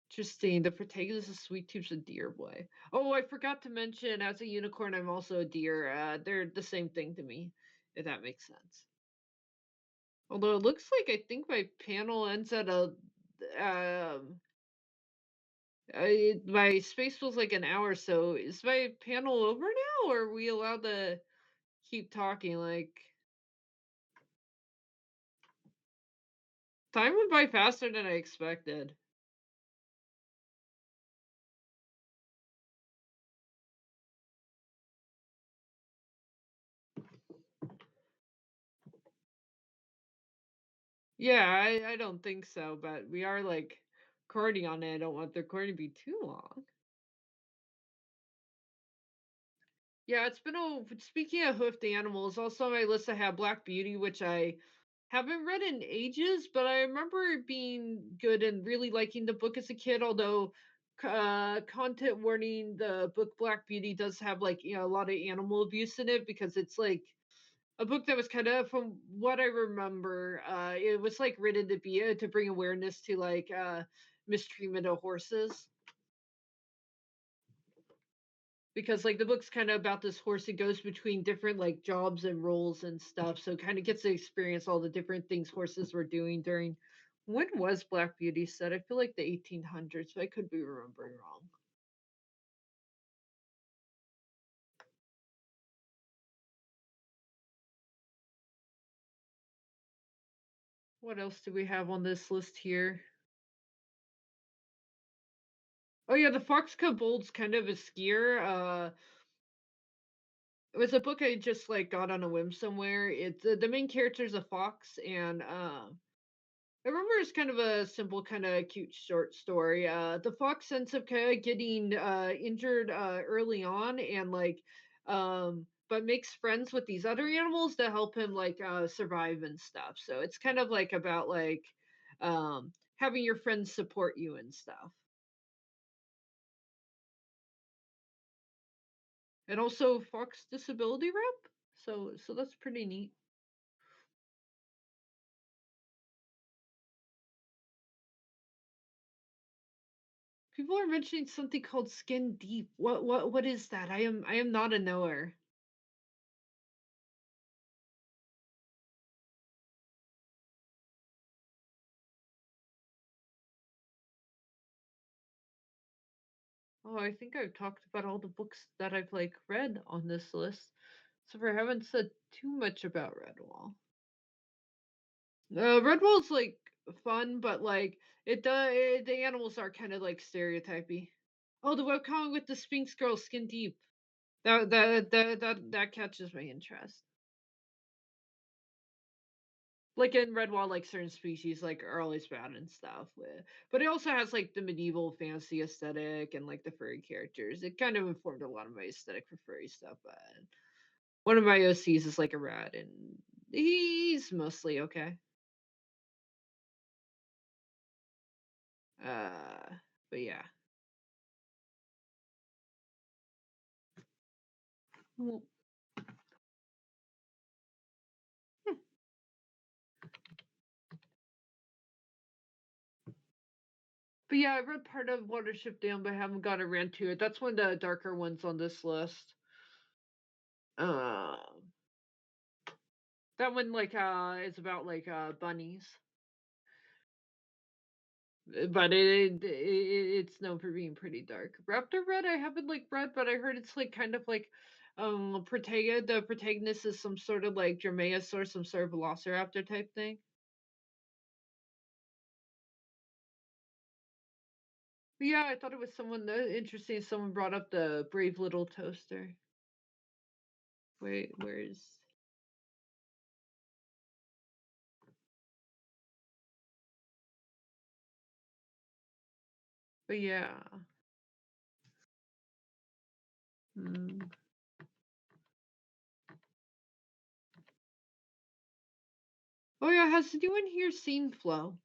Interesting. The protagonist is Sweet Tooth's a deer boy. Oh, I forgot to mention, as a unicorn, I'm also a deer. They're the same thing to me, if that makes sense. Although it looks like I think my panel ends at a my space feels like an hour. So is my panel over now, or are we allowed to keep talking? Like time went by faster than I expected. Yeah, I don't think so, but we are like recording on it. I don't want the recording to be too long. Yeah, it's been a speaking of hoofed animals, also on my list I have Black Beauty, which I haven't read in ages, but I remember it being good and really liking the book as a kid, although content warning, the book Black Beauty does have like, a lot of animal abuse in it because it's like a book that was kind of from what I remember, it was like written to be to bring awareness to like mistreatment of horses because like the book's kind of about this horse that goes between different like jobs and roles and stuff, so kind of gets to experience all the different things horses were doing during when was Black Beauty set? I feel like the 1800s, but I could be remembering wrong. What else do we have on this list here? Oh yeah, the Fox Bold's kind of a skier. It was a book I just like got on a whim somewhere. It's the main character is a fox, and I remember it's kind of a simple, kind of cute short story. The fox ends up kind of getting injured early on, and like, but makes friends with these other animals to help him like survive and stuff. So it's kind of like about like having your friends support you and stuff, and also fox disability rep. So that's pretty neat. People are mentioning something called Skin Deep. What is that? I am not a knower. Oh, I think I've talked about all the books that I've like read on this list. So I haven't said too much about Redwall. Redwall's like fun, but like the animals are kind of like stereotypy. Oh, the webcomic with the Sphinx girl, skin deep. That catches my interest. Like in Redwall, like certain species like are always bad and stuff. But it also has like the medieval fantasy aesthetic and like the furry characters. It kind of informed a lot of my aesthetic for furry stuff. But one of my OCs is like a rat, and he's mostly okay. Uh, but yeah. Well, hmm. But yeah, I read part of Watership Down, but I haven't got around to it. That's one of the darker ones on this list. Um, that one like is about like bunnies, but it's known for being pretty dark. Raptor Red, I haven't like read, but I heard it's like kind of like the protagonist is some sort of like Germaeus or some sort of Velociraptor type thing. But yeah, I thought it was someone interesting. Someone brought up the brave little toaster. Wait, where's? But yeah. Hmm. Oh yeah, has anyone here seen Flow?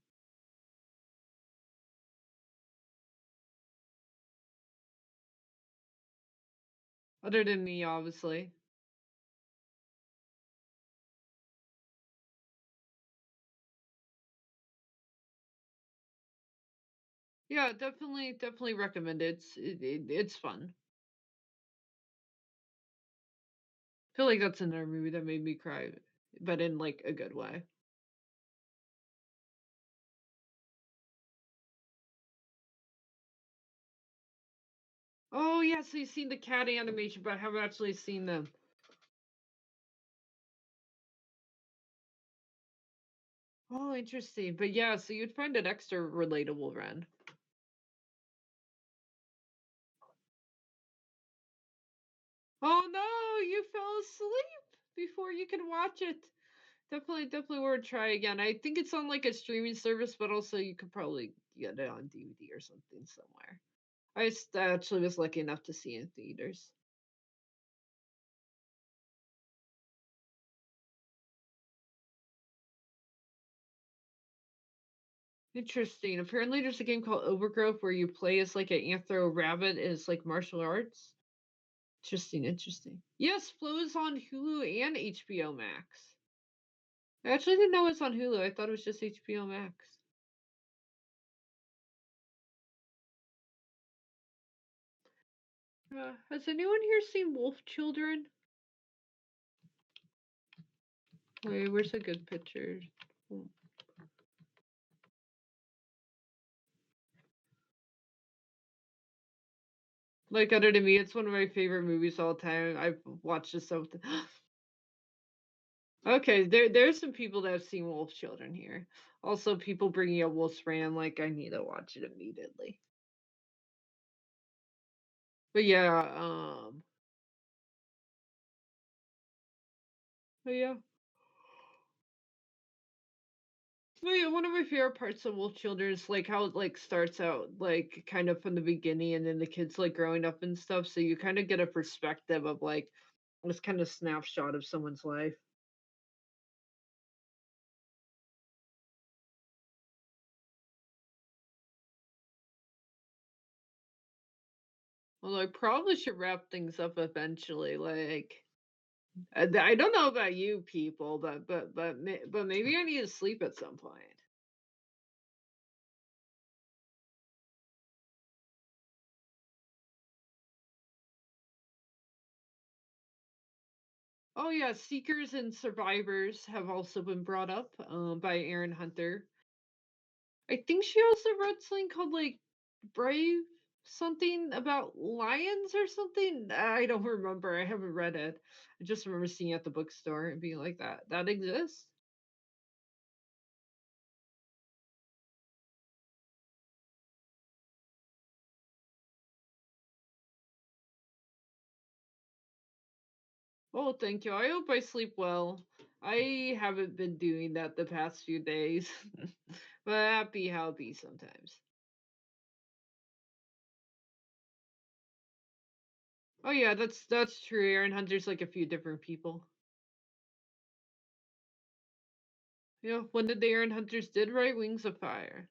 Other than me, obviously. Yeah, definitely recommend it. It's fun. I feel like that's another movie that made me cry, but in like a good way. Oh yeah, so you've seen the cat animation, but I haven't actually seen them. Oh, interesting. But yeah, so you'd find it extra relatable, Ren. Oh no, you fell asleep before you could watch it. Definitely worth try again. I think it's on like a streaming service, but also you could probably get it on DVD or something somewhere. Actually was lucky enough to see it in theaters. Interesting. Apparently, there's a game called Overgrowth where you play as like an anthro rabbit as like martial arts. Interesting. Yes, Flow is on Hulu and HBO Max. I actually didn't know it's on Hulu. I thought it was just HBO Max. Has anyone here seen Wolf Children? Wait, where's a good picture? Hmm. Like other than me, it's one of my favorite movies all the time. I've watched this so. Okay, there's some people that have seen Wolf Children here. Also, people bringing up Wolfsbrand. Like I need to watch it immediately. But yeah, but yeah. But yeah, one of my favorite parts of Wolf Children is like how it like starts out like kind of from the beginning and then the kids like growing up and stuff. So you kind of get a perspective of like this kind of snapshot of someone's life. Although I probably should wrap things up eventually. Like I don't know about you people, but maybe I need to sleep at some point. Oh yeah, Seekers and Survivors have also been brought up by Aaron Hunter. I think she also wrote something called like Brave something about lions or something. I don't remember. I haven't read it. I just remember seeing it at the bookstore and being like that. That exists. Oh, thank you. I hope I sleep well. I haven't been doing that the past few days, but happy how it be sometimes. Oh yeah, that's true. Aaron Hunter's like a few different people. You know, when did the Aaron Hunters did write Wings of Fire?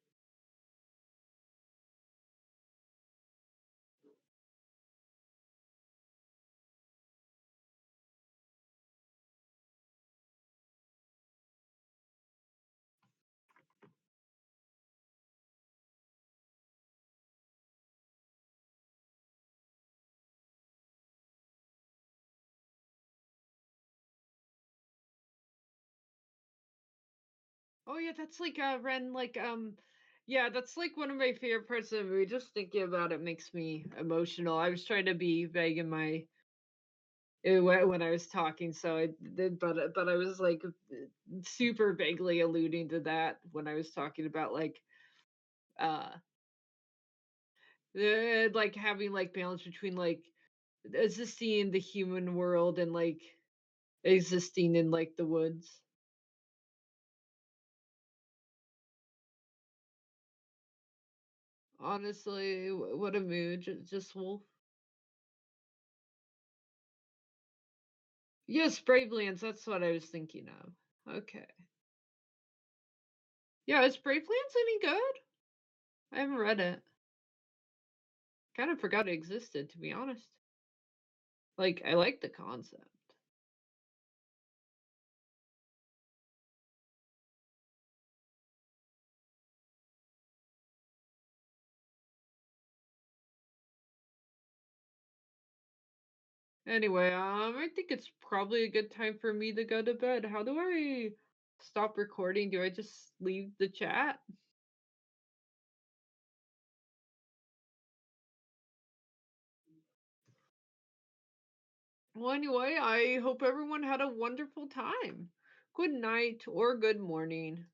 Oh yeah, that's like Ren yeah, that's like one of my favorite parts of the movie. Just thinking about it makes me emotional. I was trying to be vague in my when I was talking, so I did, but I was like super vaguely alluding to that when I was talking about uh like having like balance between like existing in the human world and like existing in like the woods. Honestly, what a mood, just wolf. Yes, Bravelands, that's what I was thinking of. Okay. Yeah, is Bravelands any good? I haven't read it. Kind of forgot it existed, to be honest. Like, I like the concept. Anyway, I think it's probably a good time for me to go to bed. How do I stop recording? Do I just leave the chat? Well, anyway, I hope everyone had a wonderful time. Good night or good morning.